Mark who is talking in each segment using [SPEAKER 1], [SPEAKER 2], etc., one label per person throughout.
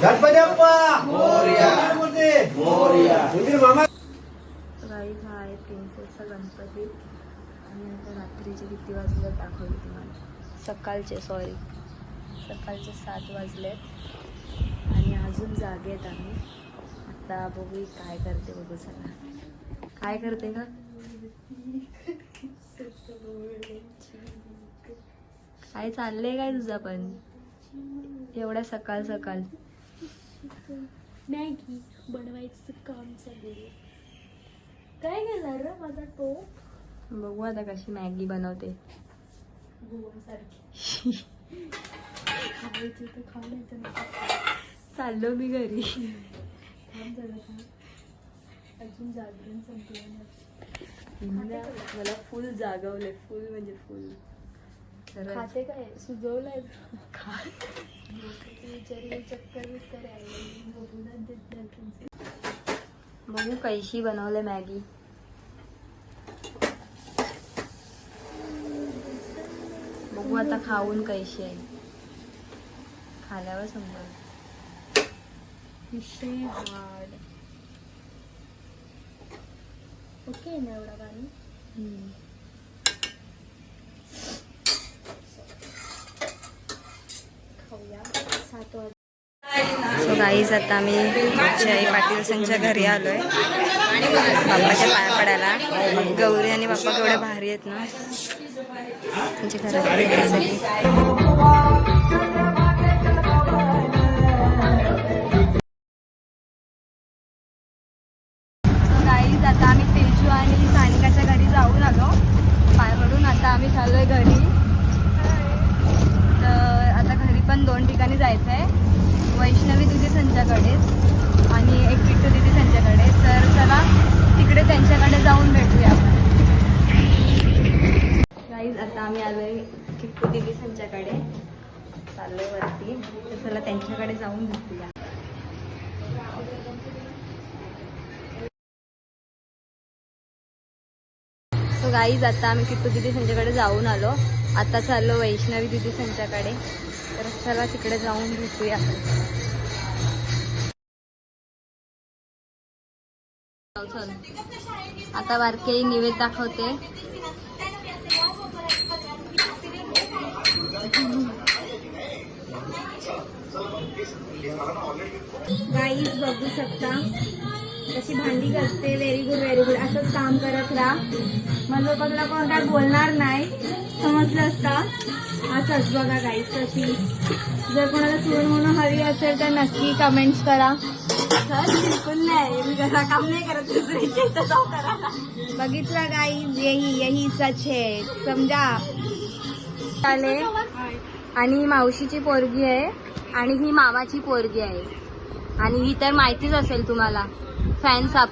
[SPEAKER 1] गणपती बाप्पा मोरया मोरया मामा.
[SPEAKER 2] गाईज हा आहे प्रिन्सेसचा गणपती आणि आता रात्रीचे किती वाजले दाखवले तुम्हाला. सकाळचे 7 वाजलेत आणि अजून जागे आहेत आम्ही. आता बघू काय करते बघू. चला काय करते का काय चाललंय काय तुझं पण एवढ्या सकाळ सकाळ.
[SPEAKER 3] मॅगी बनवायचं काम चालू. काय केलं रे माझा टोप.
[SPEAKER 2] बघू आता कशी मॅगी बनवते.
[SPEAKER 3] सारखी खायची तर खाण्याचं
[SPEAKER 2] चाललो मी घरी.
[SPEAKER 3] अजून जागरण संपलं नाही.
[SPEAKER 2] मला फुल जागवले. फुल म्हणजे फुल.
[SPEAKER 3] खाते काय सुजवलंय चक्कर
[SPEAKER 2] बघू कैशी बनवले मॅगी. बघू आता खाऊन कैशी आहे. खाल्यावर समजेल.
[SPEAKER 3] विषय हार्ड. ओके ना एवढा पाणी. खाऊया. 7 वाजता.
[SPEAKER 2] सो गाईज आता आम्ही आई पाटील संघच्या घरी आलोय बाप्पाच्या पाया पडायला. गौरी आणि बाप्पा केवढे भारी आहेत ना. त्यांच्या घरात सगळी. गाईज आता आम्ही तेजू आणि सानिकाच्या घरी जाऊन आलो पाय पडून. आता आम्ही चाललोय घरी. तर आता घरी पण 2 ठिकाणी जायचं आहे. वैष्णवी दिदी संच्याकडेच आणि एक किट्टू दिदी संच्याकडे. तर चला तिकडे त्यांच्याकडे जाऊन भेटूया आपण. गाईज आता आम्ही आलोय किट्टू दिदी संच्याकडे. चाललोय वरती. तर चला त्यांच्याकडे जाऊन भेटूया. सो गाईज आता आम्ही किट्टू दिदी संच्याकडे जाऊन आलो. आता चाललो वैष्णवी दिदी संच्याकडे. तर चला तिकडे जाऊन भेटूया. आता बारके निवेद दाखवते. गाईज बघू शकता कशी भांडी घासते. Very good very good. असंच काम करत राहा. मला तुला कोण काय बोलणार नाही. समजलं असता. असंच बघा गाईज कशी. जर कोणाला सून म्हणून हवी असेल तर नक्की कमेंट्स करा. बिलकुल नाही. मी घरा काम नाही करत. दुसऱ्याच्या इथं जाऊ करा. बघितलं गाईज. यही सच है. समजा. आले आणि ही मावशीची पोरगी आहे आणि ही मामाची पोरगी आहे. आणि ही तर माहितीच असेल तुम्हाला. फॅन साफ.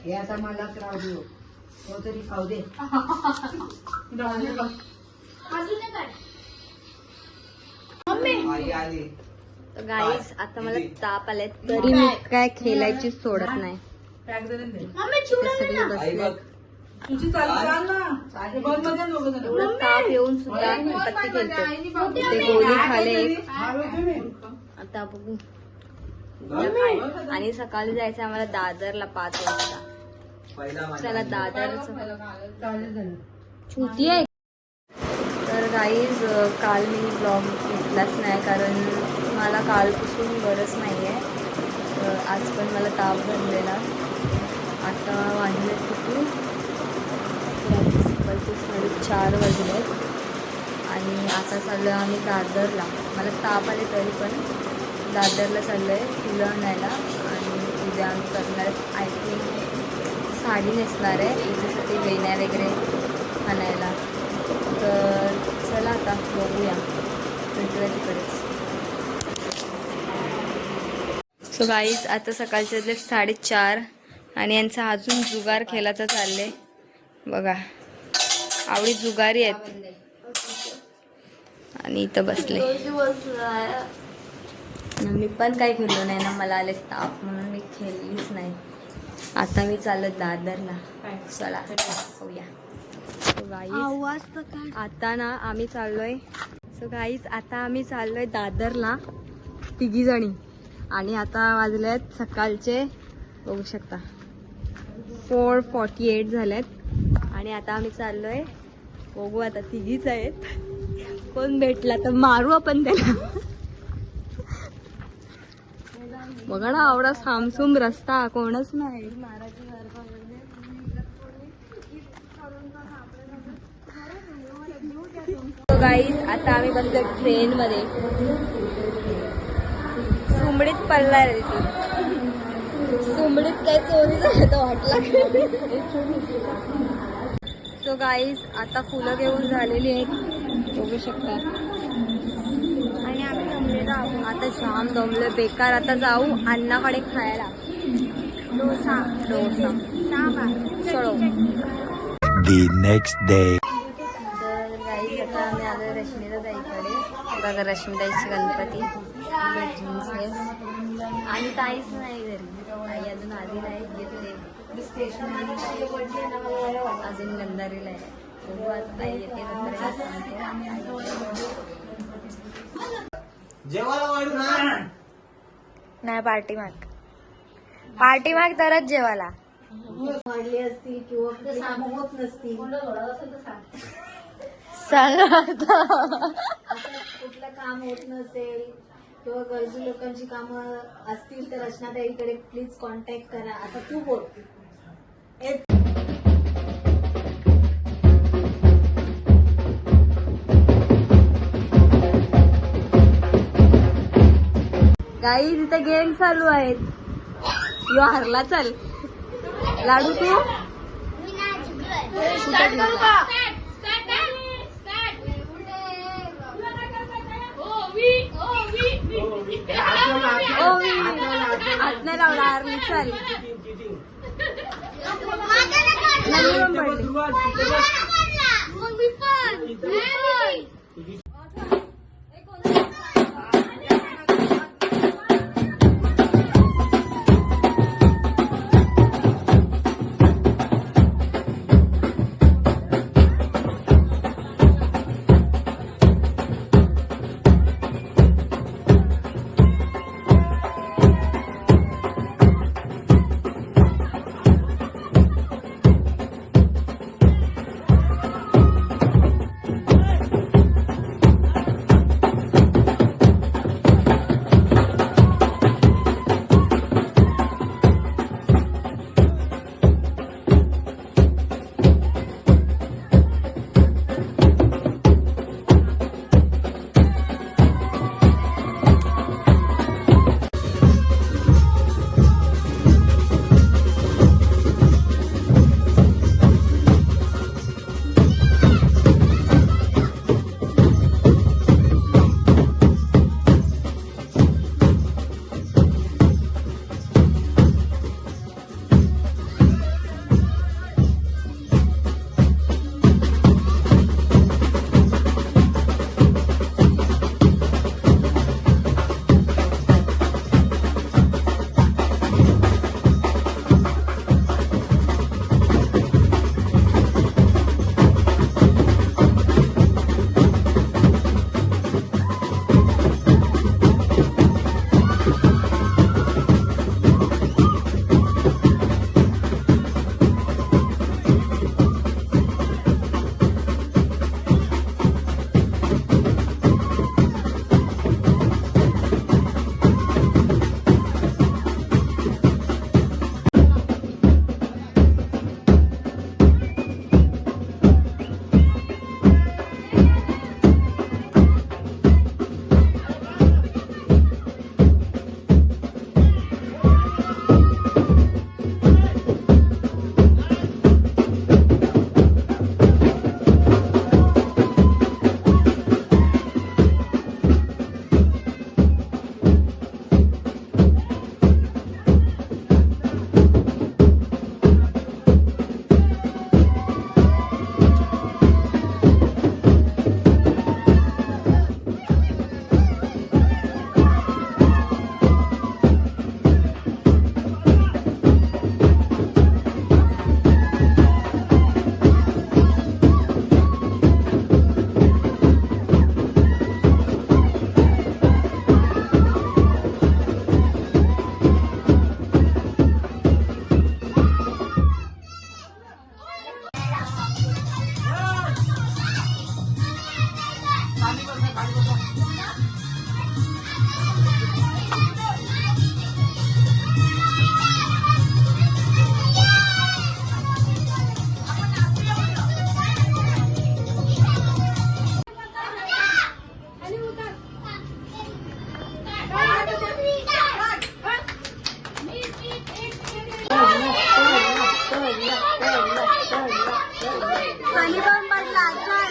[SPEAKER 1] हे आता मला राहू दे. तो तरी खाऊ दे.
[SPEAKER 2] गाईज आता मला ताप आलाय तरी मी काय खेळायची सोडत नाही. एवढं ताप येऊन सुद्धा गणपती खेळते. ते गोळी खाले आता बघू. आणि सकाळी जायचं आम्हाला दादरला 5 वाजता. चला दादरच छुट्टी आहे. तर गाईज काल मी ब्लॉग घेतलाच नाही कारण मला कालपासून बरंच नाही आहे. आज पण मला ताप भरलेला. आता वाजले किती सकाळचे 4:30 वाजलेत आणि आता चाललो आम्ही दादरला. मला ताप आले तरी पण दादरला चाललो आहे फुलं आणायला. आणि उद्या आम्ही करणार आय थिंक साडी नेसणार आहे त्याच्यासाठी वेण्या वगैरे आणायला. तर चला आता बघूया भेटूया तिकडेच. सो गाईज आता सकाळचे 4:30 आणि यांचा अजून जुगार खेळायचा चालले बघा. आवडी जुगारी आहेत आणि इथं बसले. मी पण काही खेळलो नाही ना, मला आले ताप म्हणून मी खेळलीच नाही. आता मी चालत दादरला. चला होऊया. आता ना आम्ही चाललोय. सो गाईज आता आम्ही चाललोय दादरला तिघी जणी. आणि आता वाजलेत सकाळचे बघू शकता 4:48 झालेत. आणि आता आम्ही चाललोय. बघू आता तिघीच आहेत. कोण भेटला तर मारू आपण त्याला. बघा ना एवढा सामसूम रस्ता, कोणच नाही. गाईज आता आम्ही बसलो ट्रेन मध्ये. सुमडीत पडला रे ती. सुमडीत काय चोरी झालं तर वाटलं. सो गाईज आता फुलं घेऊन झालेली आहेत बघू शकता. आणि आम्ही दमलेलो आहोत. आता जाम दमलोय बेकार. आता जाऊ अण्णाकडे खायला. डोसा चलो.
[SPEAKER 4] The next day.
[SPEAKER 2] तर गाईज आता आम्ही आलो रश्मीदा ताईकडे. बघा रश्मीताईची गणपती आणि ताईच नाही घरी. ताई अजून आधी नाही येते स्टेशन अजून गंधारीला आहे. बघू आता ताई येते नाही. पार्टी माग तरच जेवायला
[SPEAKER 1] वाढली असतील किंवा कामं होत नसतील,
[SPEAKER 2] सांगा आता.
[SPEAKER 1] कुठलं काम होत नसेल किंवा गरजू लोकांची कामं असतील तर रचनाताईकडे प्लीज कॉन्टॅक्ट करा. आता तू बोल.
[SPEAKER 2] गाई तिथे गेम चालू आहेत. यो हरला. चल लाडू तू हात नाही लावणार मी. चल पाणी पण पडला चल.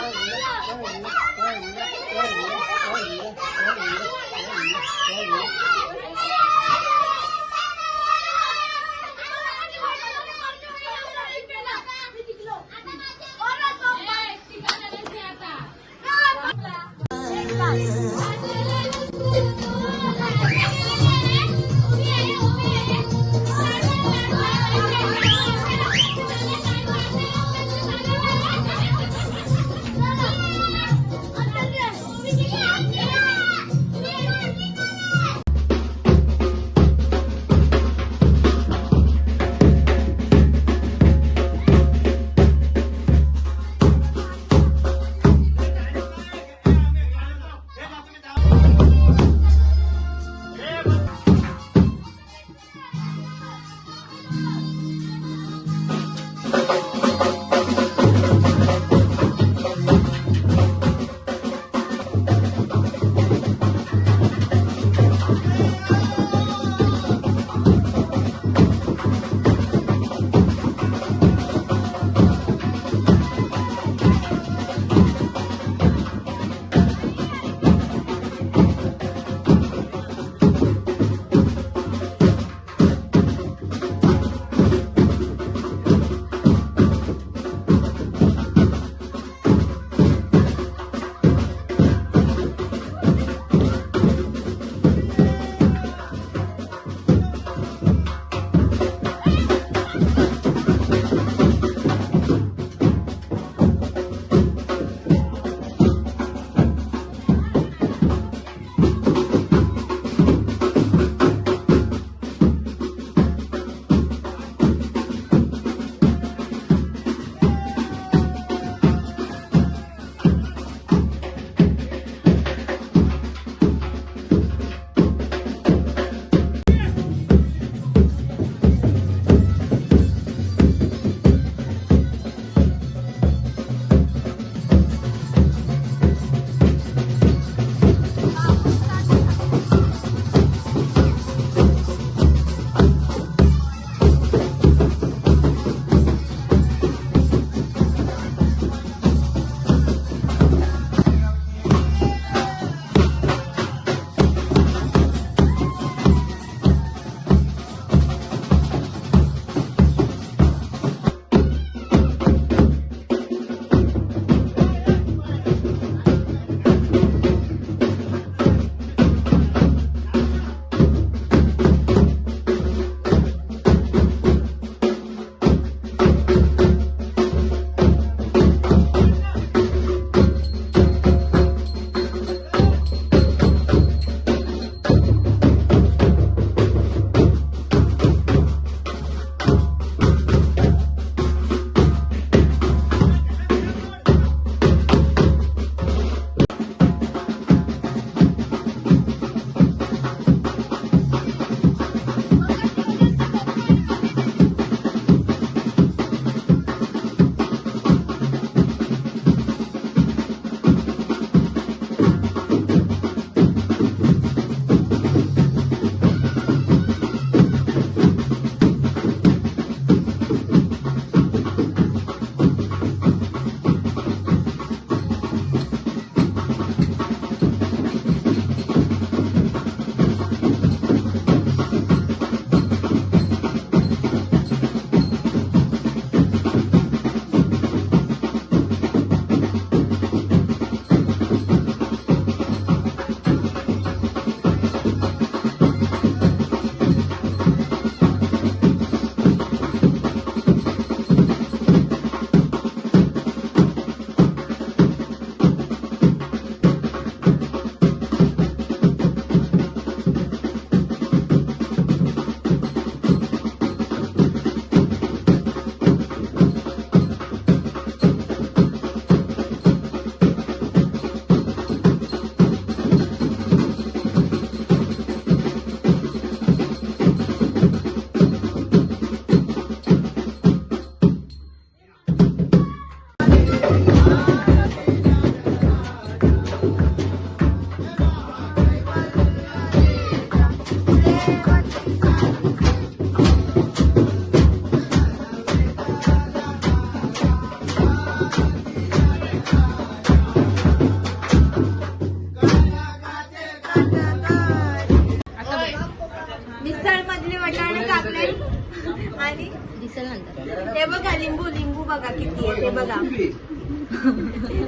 [SPEAKER 2] लिंबू लिंबू बघा किती आहे ते बघा.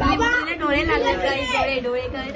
[SPEAKER 2] लिंबूला डोळे लागले काही डोळे डोळे काय